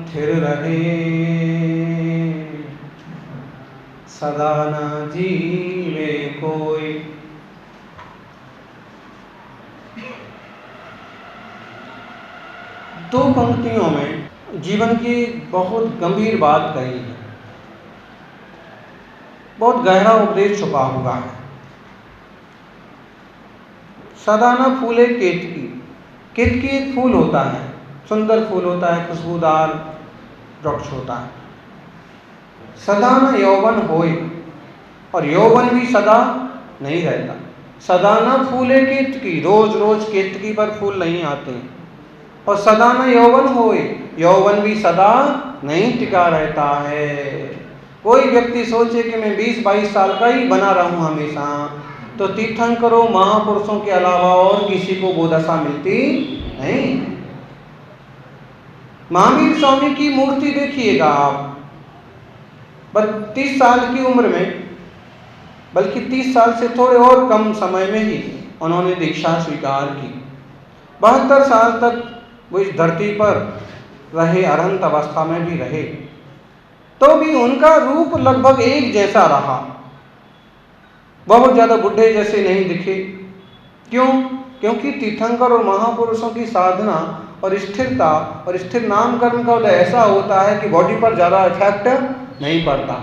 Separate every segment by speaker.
Speaker 1: थिर रहे, सदा न जीवे कोई। दो पंक्तियों में जीवन की बहुत गंभीर बात कही है, बहुत गहरा उपदेश छुपा हुआ है। सदा न फूले केतकी। केतकी एक फूल होता है, सुंदर फूल होता है, खुशबूदार वृक्ष होता है। सदा न यौवन होए, और यौवन भी सदा नहीं रहता। सदा न फूले केतकी, रोज रोज केतकी पर फूल नहीं आते हैं। और सदा न यौवन होए, यौवन भी सदा नहीं टिका रहता है। कोई व्यक्ति सोचे कि मैं 20-22 साल का ही बना रहूं हमेशा, तो तीर्थंकरों महापुरुषों के अलावा और किसी को वो दशा मिलती नहीं। महावीर स्वामी की मूर्ति देखिएगा आप, 32 साल की उम्र में, बल्कि 30 साल से थोड़े और कम समय में ही उन्होंने दीक्षा स्वीकार की। 72 साल तक वो इस धरती पर रहे, अनंत अवस्था में भी रहे, तो भी उनका रूप लगभग एक जैसा रहा। बहुत ज़्यादा बुढ़े जैसे नहीं दिखे। क्यों? क्योंकि तीर्थंकर और महापुरुषों की साधना और स्थिरता और स्थिर नाम कर्म का उदय ऐसा होता है कि बॉडी पर ज़्यादा इफेक्ट नहीं पड़ता।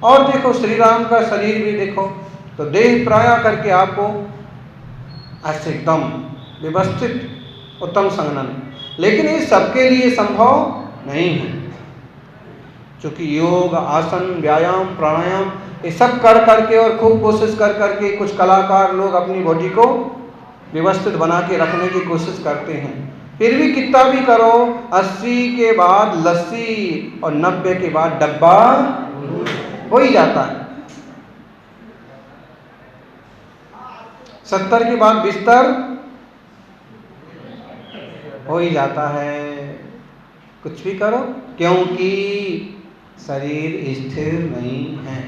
Speaker 1: और देखो श्री राम का शरीर भी देखो, तो देह प्राय करके आपको ऐसे एकदम व्यवस्थित उत्तम संगठन, लेकिन ये सबके लिए संभव नहीं है। क्योंकि योग, आसन, व्यायाम, प्राणायाम ये सब कर करके और खूब कोशिश कर करके कुछ कलाकार लोग अपनी बॉडी को व्यवस्थित बना के रखने की कोशिश करते हैं। फिर भी कितना भी करो, 80 के बाद लस्सी और 90 के बाद डब्बा हो ही जाता है। 70 के बाद बिस्तर हो ही जाता है। कुछ भी करो, क्योंकि शरीर स्थिर नहीं है।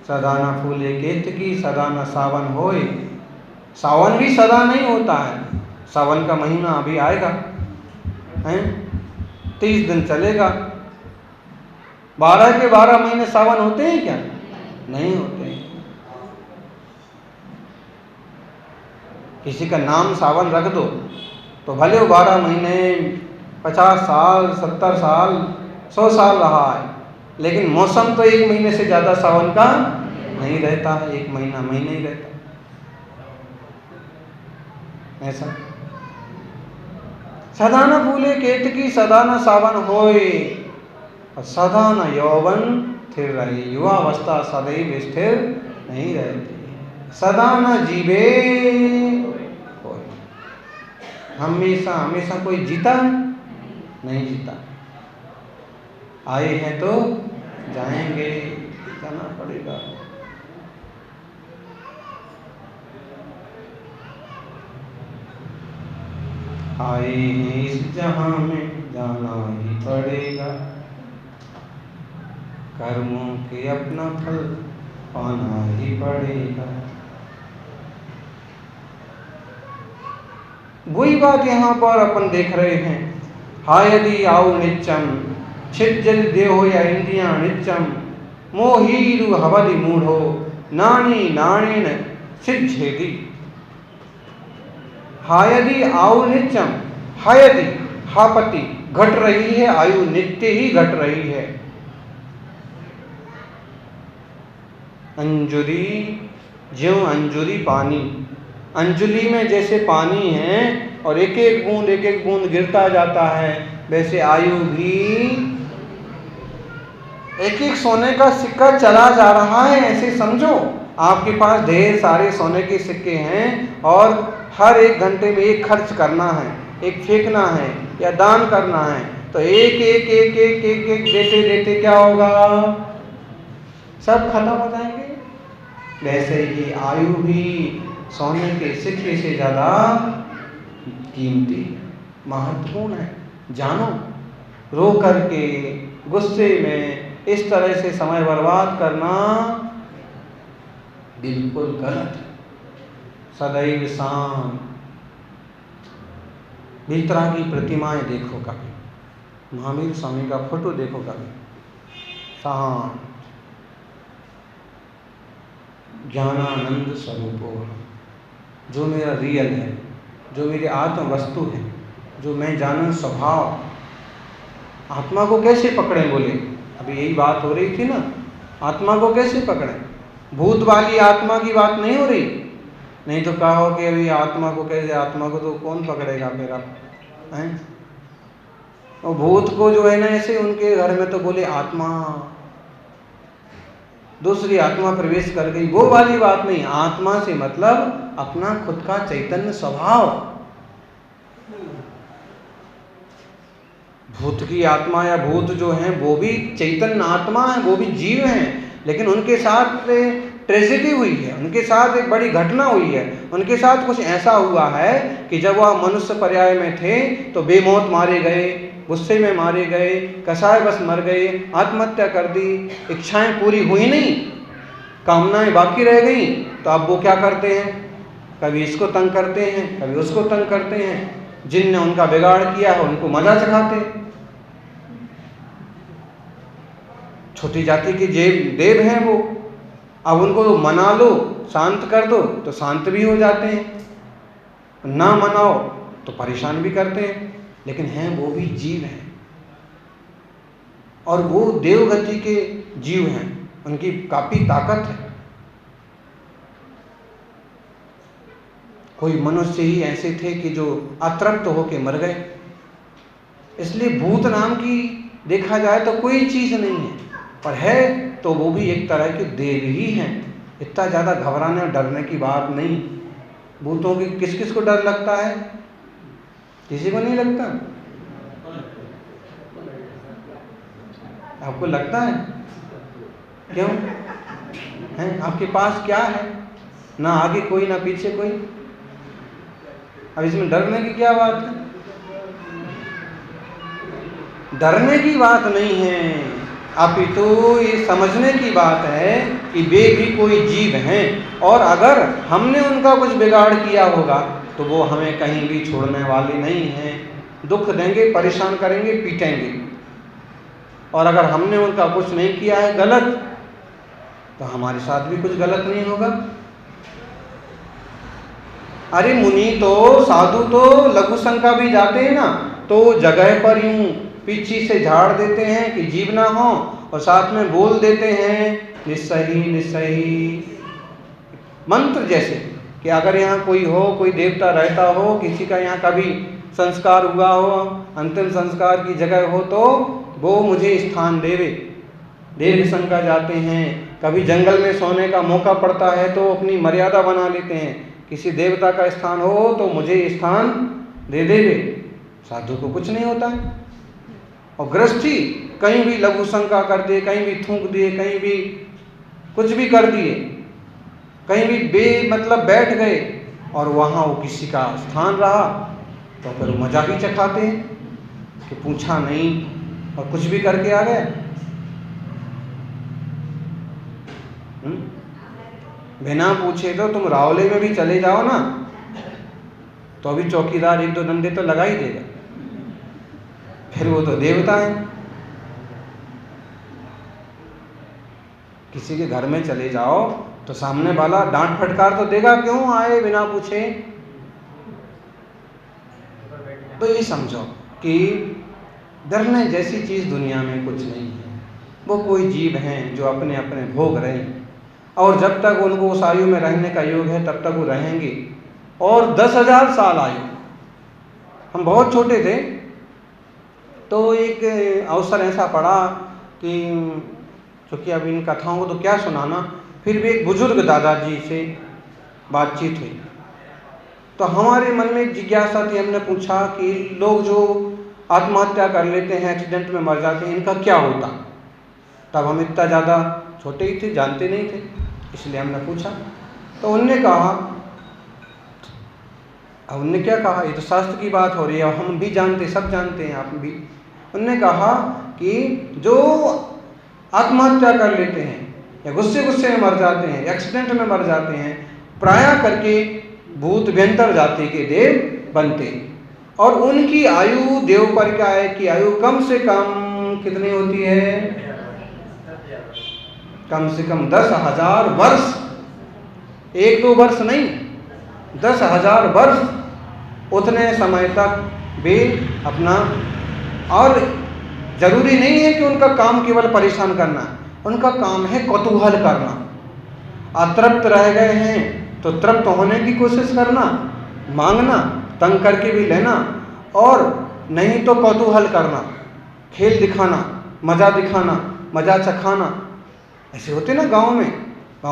Speaker 1: सदा न फूले केतकी, सदा न सावन होए। सावन भी सदा नहीं होता है। सावन का महीना अभी आएगा, हैं? 30 दिन चलेगा। 12 के 12 महीने सावन होते हैं क्या? नहीं होते हैं। किसी का नाम सावन रख दो तो भले वो 12 महीने 50 साल 70 साल 100 साल रहा है, लेकिन मौसम तो 1 महीने से ज़्यादा सावन का नहीं रहता है। 1 महीना ही रहता ऐसा। सदा न फूले केतकी, सदा न सावन होए, और सदा न यौवन स्थिर रहे। युवावस्था सदैव स्थिर नहीं रहती। सदा न जीवे कोई, हमेशा हमेशा कोई जीता नहीं जीता। आए हैं तो जाएंगे, जाना पड़ेगा। आए हैं इस जहां में, जाना ही पड़ेगा। कर्मों के अपना फल पाना ही पड़ेगा। वही बात यहाँ पर अपन देख रहे हैं। हायदि आउ नित्यम, छिज्जल देहो या इंद्रिया नित्यम, मोहीरु हवदि मूढ़ो, नानी नाणेन सिद्धेदि। हायदि आयु नित्यम, हायदि हापति घट रही है, आयु नित्य ही घट रही है। अंजुरी ज्यों अंजुरी पानी, अंजुली में जैसे पानी है और एक एक बूंद गिरता जाता है, वैसे आयु भी एक एक सोने का सिक्का चला जा रहा है। ऐसे समझो, आपके पास ढेर सारे सोने के सिक्के हैं और हर 1 घंटे में एक खर्च करना है, एक फेंकना है या दान करना है, तो एक एक एक एक एक एक देते देते क्या होगा? सब खत्म हो जाएंगे। वैसे ही आयु भी सोने के सिक्के से ज़्यादा कीमती, महत्वपूर्ण है। जानो, रो करके गुस्से में इस तरह से समय बर्बाद करना बिल्कुल गलत है। सदैव शांत, भीतरा की प्रतिमाएं देखो कभी, महावीर स्वामी का फोटो देखो कभी, शांत, ज्ञानानंद स्वरूप हो, जो मेरा रियल है, जो मेरी आत्म वस्तु है, जो मैं जानन स्वभाव। आत्मा को कैसे पकड़ें बोले, अभी यही बात हो रही थी ना, आत्मा को कैसे पकड़ें? भूत वाली आत्मा की बात नहीं हो रही। नहीं तो कहो कि अभी आत्मा को कैसे, आत्मा को तो कौन पकड़ेगा फिर आप हैं? और भूत को जो है ना ऐसे उनके घर में तो बोले आत्मा, दूसरी आत्मा प्रवेश कर गई, वो वाली बात नहीं। आत्मा से मतलब अपना खुद का चैतन्य स्वभाव। भूत की आत्मा या भूत जो हैं वो भी चैतन्य आत्मा है, वो भी जीव हैं, लेकिन उनके साथ ट्रेजेडी हुई है, उनके साथ एक बड़ी घटना हुई है। उनके साथ कुछ ऐसा हुआ है कि जब वह मनुष्य पर्याय में थे तो बेमौत मारे गए, गुस्से में मारे गए, कसाय बस मर गए, आत्महत्या कर दी, इच्छाएं पूरी हुई नहीं, कामनाएं बाकी रह गई। तो अब वो क्या करते हैं, कभी इसको तंग करते हैं, कभी उसको तंग करते हैं। जिनने उनका बिगाड़ किया है उनको मजा चखाते हैं। छोटी जाति के देव हैं वो, अब उनको मना लो, शांत कर दो तो शांत भी हो जाते हैं, ना मनाओ तो परेशान भी करते हैं। लेकिन हैं वो भी जीव हैं, और वो देवगति के जीव हैं, उनकी काफी ताकत है। कोई मनुष्य ही ऐसे थे कि जो अतृप्त होके मर गए। इसलिए भूत नाम की देखा जाए तो कोई चीज नहीं है, पर है तो वो भी एक तरह के देव ही हैं। इतना ज़्यादा घबराने और डरने की बात नहीं। भूतों की किस किस को डर लगता है? किसी को नहीं लगता? आपको लगता है? क्यों है? आपके पास क्या है? ना आगे कोई ना पीछे कोई। अब इसमें डरने की क्या बात है? डरने की बात नहीं है, अपितु ये समझने की बात है कि वे भी कोई जीव हैं, और अगर हमने उनका कुछ बिगाड़ किया होगा तो वो हमें कहीं भी छोड़ने वाले नहीं हैं। दुख देंगे, परेशान करेंगे, पीटेंगे। और अगर हमने उनका कुछ नहीं किया है गलत, तो हमारे साथ भी कुछ गलत नहीं होगा। अरे मुनि तो, साधु तो लघु शंका भी जाते हैं ना, तो जगह पर यूं पीछे से झाड़ देते हैं कि जीव ना हो, और साथ में बोल देते हैं निस्सही निस्सही, मंत्र जैसे कि अगर यहाँ कोई हो, कोई देवता रहता हो, किसी का यहाँ कभी संस्कार हुआ हो, अंतिम संस्कार की जगह हो, तो वो मुझे स्थान देवे। दीर्घ शंका जाते हैं, कभी जंगल में सोने का मौका पड़ता है तो अपनी मर्यादा बना लेते हैं, किसी देवता का स्थान हो तो मुझे स्थान दे देवे। साधु को कुछ नहीं होता है। और गृहस्थी कहीं भी लघु शंका कर दे, कहीं भी थूक दिए, कहीं भी कुछ भी कर दिए, कहीं भी मतलब बैठ गए और वहाँ वो किसी का स्थान रहा, तो फिर मजाक ही चखाते हैं कि पूछा नहीं और कुछ भी करके आ गया। बिना पूछे तो तुम रावले में भी चले जाओ ना, तो अभी चौकीदार एक दो डंडे तो लगा ही देगा, फिर वो तो देवता है। किसी के घर में चले जाओ तो सामने वाला डांट फटकार तो देगा, क्यों आए बिना पूछे। तो ये समझो कि डरने जैसी चीज दुनिया में कुछ नहीं है। वो कोई जीव हैं जो अपने अपने भोग रहे हैं, और जब तक उनको उस आयु में रहने का योग है तब तक वो रहेंगे। और 10,000 साल आयु, हम बहुत छोटे थे तो एक अवसर ऐसा पड़ा कि चूँकि अब इन कथाओं को तो क्या सुनाना, फिर भी एक बुजुर्ग दादाजी से बातचीत हुई, तो हमारे मन में एक जिज्ञासा थी। हमने पूछा कि लोग जो आत्महत्या कर लेते हैं, एक्सीडेंट में मर जाते हैं, इनका क्या होता। तब हम इतना ज़्यादा छोटे ही थे, जानते नहीं थे, इसलिए हमने पूछा। तो उनने कहा, अब उनने क्या कहा, ये तो शास्त्र की बात हो रही है, हम भी जानते, सब जानते हैं, आप भी। उनने कहा कि जो आत्महत्या कर लेते हैं या गुस्से गुस्से में मर जाते हैं, एक्सीडेंट में मर जाते हैं, प्रायः करके भूत व्यंतर जाति के देव बनते। और उनकी आयु, देव परिकाय की आयु कम से कम कितनी होती है? कम से कम 10,000 वर्ष, 1-2 वर्ष नहीं, 10,000 वर्ष उतने समय तक वे अपना, और जरूरी नहीं है कि उनका काम केवल परेशान करना, उनका काम है कौतूहल करना। अतृप्त रह गए हैं तो तृप्त होने की कोशिश करना, मांगना, तंग करके भी लेना, और नहीं तो कौतूहल करना, खेल दिखाना, मजा दिखाना, मजा चखाना। ऐसे होते ना गांव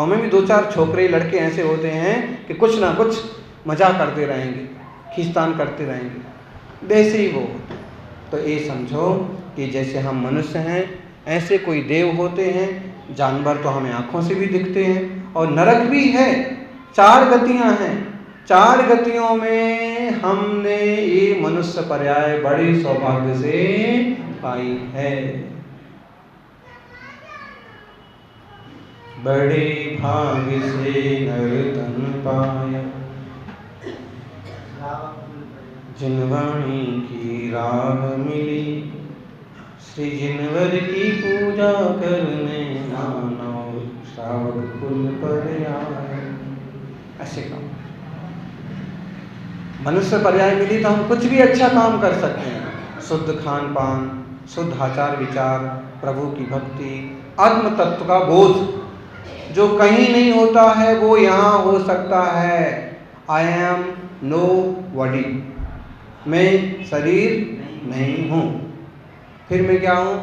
Speaker 1: में भी 2-4 छोकरे लड़के ऐसे होते हैं कि कुछ ना कुछ मजा करते रहेंगे, खींचतान करते रहेंगे, वैसे ही वो। तो ये समझो कि जैसे हम मनुष्य हैं ऐसे कोई देव होते हैं, जानवर तो हमें आँखों से भी दिखते हैं, और नरक भी है। 4 गतियाँ हैं, 4 गतियों में हमने ये मनुष्य पर्याय बड़े सौभाग्य से पाई है। बड़े भाग्य से नर तन पाया, जिनवाणी की राह मिली, श्री जिनवर की पूजा करने मानव श्रावक कुल पर आए। ऐसे काम मनुष्य पर्याय मिली तो हम कुछ भी अच्छा काम कर सकते हैं। शुद्ध खान पान, शुद्ध आचार विचार, प्रभु की भक्ति, आत्म तत्व का बोध जो कहीं नहीं होता है वो यहाँ हो सकता है। आई एम नो बॉडी, मैं शरीर नहीं हूँ, फिर मैं क्या हूँ?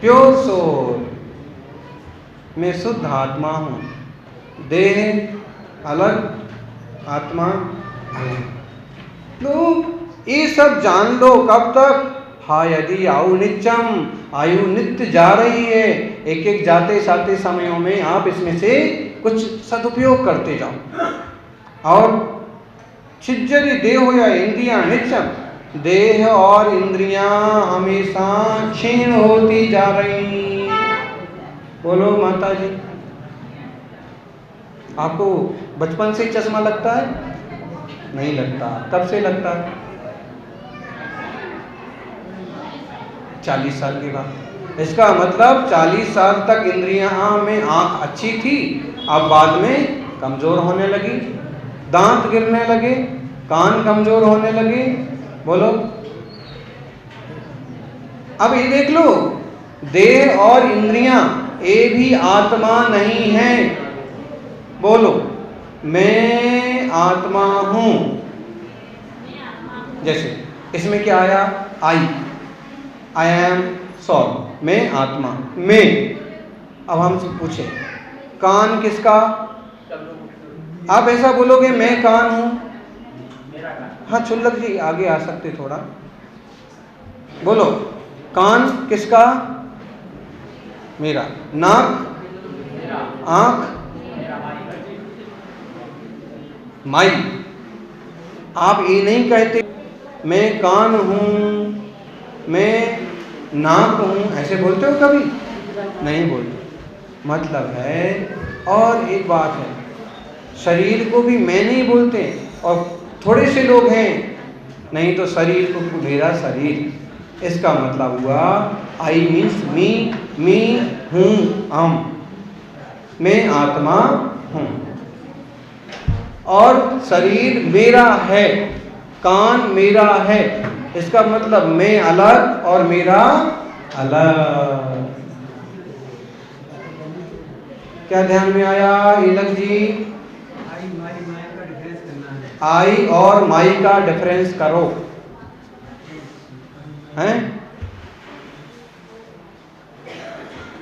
Speaker 1: प्योर सोल, मैं शुद्ध आत्मा हूँ। देह अलग, आत्मा अलग। लोग ये सब जान लो कब तक? हाँ, यदि आयु नित्यम, आयु नित्य जा रही है, एक एक जाते साते समयों में आप इसमें से कुछ सदुपयोग करते जाओ। और छिज्जरी देह या इंद्रियां नित्यम, देह और इंद्रियां हमेशा क्षीण होती जा रही। बोलो माता जी। आपको बचपन से चश्मा लगता है? नहीं लगता। कब से लगता है? 40 साल के बाद। इसका मतलब 40 साल तक इंद्रियां में आंख अच्छी थी, अब बाद में कमजोर होने लगी, दांत गिरने लगे, कान कमजोर होने लगे। बोलो। अब ये देख लो, देह और इंद्रियां ये भी आत्मा नहीं है। बोलो, मैं आत्मा हूं। जैसे इसमें क्या आया? आई एम सोल, मैं आत्मा, मैं। अब हमसे पूछे कान किसका? आप ऐसा बोलोगे मैं कान हूं? हाँ छुल्लक जी आगे आ सकते थोड़ा। बोलो, कान किसका? मेरा। नाक, आंख, माई। आप ये नहीं कहते मैं कान हूं, मैं नाक हूं, ऐसे बोलते हो कभी? नहीं बोलते। मतलब है, और एक बात है, शरीर को भी मैं नहीं बोलते, और थोड़े से लोग हैं नहीं तो शरीर को मेरा शरीर। इसका मतलब हुआ आई मीन्स मी, मी हूँ, हम, मैं आत्मा हूँ, और शरीर मेरा है, कान मेरा है। इसका मतलब मैं अलग और मेरा अलग। क्या ध्यान में आया इलक जी? आई और माई का डिफरेंस करो, हैं?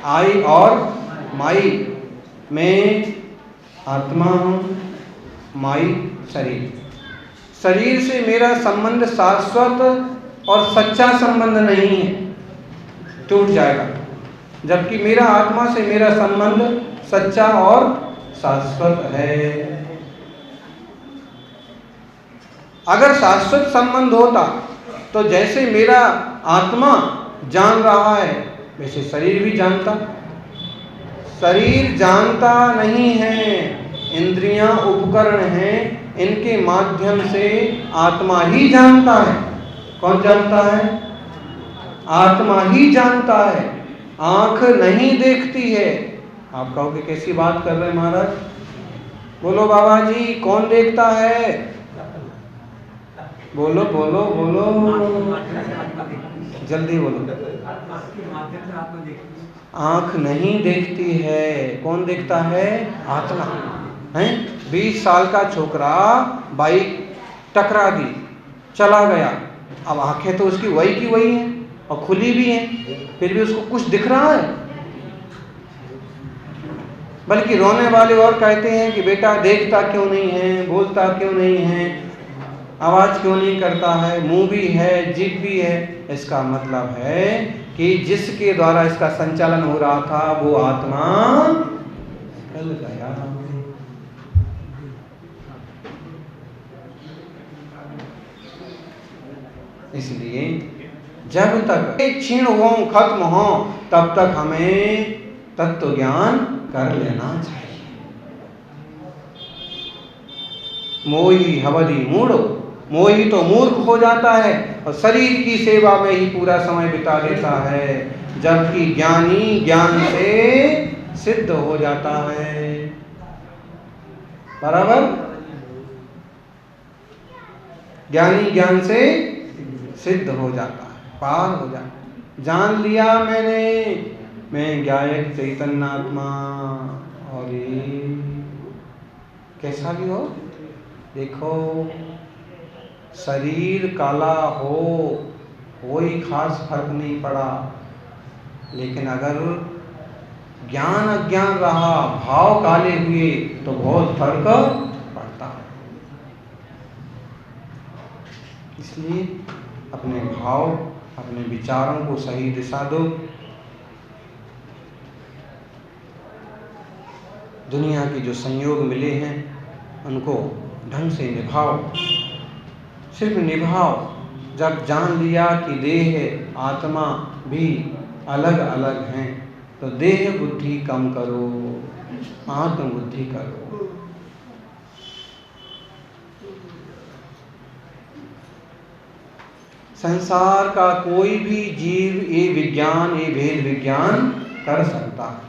Speaker 1: आई और माई, मैं आत्मा हूं, माई शरीर। शरीर से मेरा संबंध शाश्वत और सच्चा संबंध नहीं है, टूट जाएगा। जबकि मेरा आत्मा से मेरा संबंध सच्चा और शाश्वत है। अगर शाश्वत संबंध होता तो जैसे मेरा आत्मा जान रहा है वैसे शरीर भी जानता। शरीर जानता नहीं है, इंद्रियां उपकरण हैं, इनके माध्यम से आत्मा ही जानता है। कौन जानता है? आत्मा ही जानता है। आंख नहीं देखती है। आप कहोगे कैसी बात कर रहे हैं महाराज? बोलो बाबा जी, कौन देखता है? बोलो बोलो बोलो, जल्दी बोलो। आंख नहीं देखती है। कौन देखता है? आत्मा है। 20 साल का छोकरा बाइक टकरा दी, चला गया। अब आंखें तो उसकी वही की वही हैं और खुली भी हैं, फिर भी उसको कुछ दिख रहा है। बल्कि रोने वाले और कहते हैं कि बेटा देखता क्यों नहीं है, बोलता क्यों नहीं है, आवाज क्यों नहीं करता है, मुंह भी है, जीभ भी है। इसका मतलब है कि जिसके द्वारा इसका संचालन हो रहा था वो आत्मा चल गया। इसलिए जब तक क्षीण हो, खत्म हो, तब तक हमें तत्व ज्ञान कर लेना चाहिए। मोही हवदि मूढ़ो, मोही तो मूर्ख हो जाता है और शरीर की सेवा में ही पूरा समय बिता देता है, जबकि ज्ञानी ज्ञान से सिद्ध हो जाता है। बराबर? ज्ञानी ज्ञान से सिद्ध हो जाता है, पार हो जाता है। जान लिया मैंने, मैं ज्ञायक चैतन्य आत्मा। और ये कैसा भी हो, देखो शरीर काला हो, कोई खास फर्क नहीं पड़ा, लेकिन अगर ज्ञान अज्ञान रहा, भाव काले हुए, तो बहुत फर्क पड़ता है। इसलिए अपने भाव, अपने विचारों को सही दिशा दो। दुनिया के जो संयोग मिले हैं उनको ढंग से निभाओ। सिर्फ निभाओ। जब जान लिया कि देह आत्मा भी अलग अलग हैं, तो देह बुद्धि कम करो, आत्म बुद्धि करो। संसार का कोई भी जीव ये विज्ञान, ये भेद विज्ञान कर सकता है।